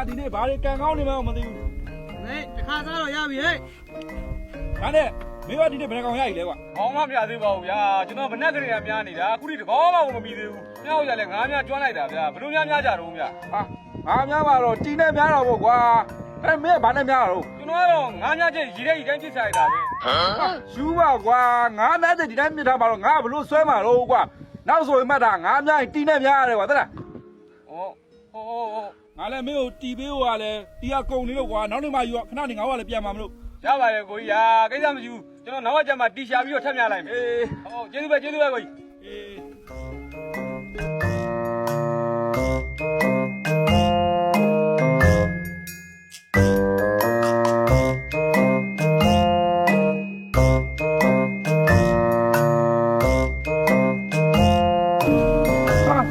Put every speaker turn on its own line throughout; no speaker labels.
ဒီနေ့ဘာတွေကန်ကောင်းနေမှမသိဘူး
ဟေးတခါစားတော့ရပြီဟဲ့
ဒါနဲ့မင်းကဒီနေ့ဘယ်နှကောင်ရည်လဲကွာ
ခေါင်းမပြသေးပါဘူးဗျာကျွန်တော်မနဲ့ကလေးကများနေတာအခုဒီတကောင်းမှမပြီးသေးဘူးမြောက်ရလဲငါးများကျွမ်းလိုက်တာဗျာဘလို့များကြတော့ဗျာ
ဟာငါများပါတော့တီနဲ့များတော့ပေါ့ကွာအဲ့မင်းကဘာနဲ့များတော့
ကျွန်တော်ကတော့ငါးများချက်ရီတဲ့ရီတိုင်းပြစ်စားရတာပဲ
ယူပါကွာငါများတဲ့ဒီတိုင်းမြစ်ထားပါတော့ငါဘလို့ဆွဲမှာတော့ကွာနောက်ဆိုရင်မှတ်တာငါများတီနဲ့များရတယ်ကွာသလား
ဟော
ငါလည်းမင်းကိုတီပေးဖို့ကလည်းတီကကုံနေလို့ကွာနောက်နေ့မှယူခဏနေငါကလည်းပြန်မှာမလို့
ရပါရဲ့ကိုကြီးဟာကိစ္စမရှိဘူးကျွန်တော်နောက်ကကျမှတီရှာပြီးတော့ထပ်မြလိုက်မယ်ဟုတ်ကျေးဇူးပဲကိုကြီး
ဟာ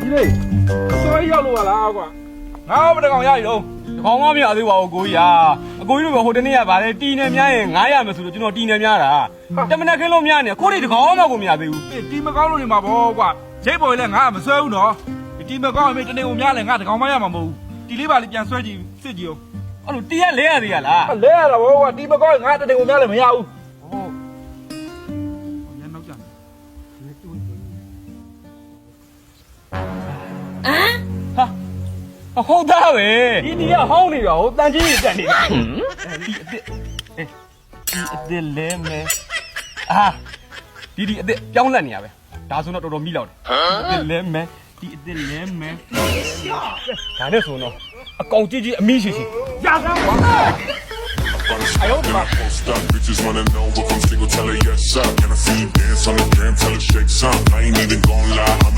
ဒီလေစောရောက်လို့လားကွာငါဘယ်ကောင်ရည်တော့
တကောင်းမပြသေးပါဘူးကိုကြီးဟာအကိုကြီးတို့ကဟိုတနေ့ကဗါလဲတီနေများရင်900မယ်ဆိုလို့ကျွန်တော်တီနေများတာတမနဲ့ခင်းလို့များနေကိုကြီးတကောင်းမှကိုမရသေးဘူး
တီမကောင်းလို့နေမှာပေါ့ကွာရိတ်ပေါ်လည်းငါမဆွဲဘူးနော်တီမကောင်းရင်တနေ့ကိုများလဲငါတကောင်မရမှာမဟုတ်ဘူးတီလေးပါလေးပြန်ဆွဲကြည့်စစ်ကြည့်
အောင်အဲ့လိုတီရလဲရသေးရလား
လဲရတာပေါ့ကွာတီမကောင်းရင်ငါတနေ့ကိုများလဲမရဘူးဟုတ်ညနောက်ကြ
ဟုတ်သားပဲဒီတီကဟောင်းနေတာဟိုတန်ကြီးတက်နေတာဒီအစ်လဲမဲဒီအစ်ပြောင်းလက်နေရပဲဒါဆိုတော့တော်တော်မိလောက်တယ်အစ်လဲမဲဒီအစ်လဲမဲဒါနဲ့ဆိုတော့အကောင်ကြီးအမိရှိရှိရစမ်းပါI hope not. Stop, bitches wanna know if I'm single, tell her yes, up. Can I see you dance on the gram, tell her shake some. I ain't even gon' lie.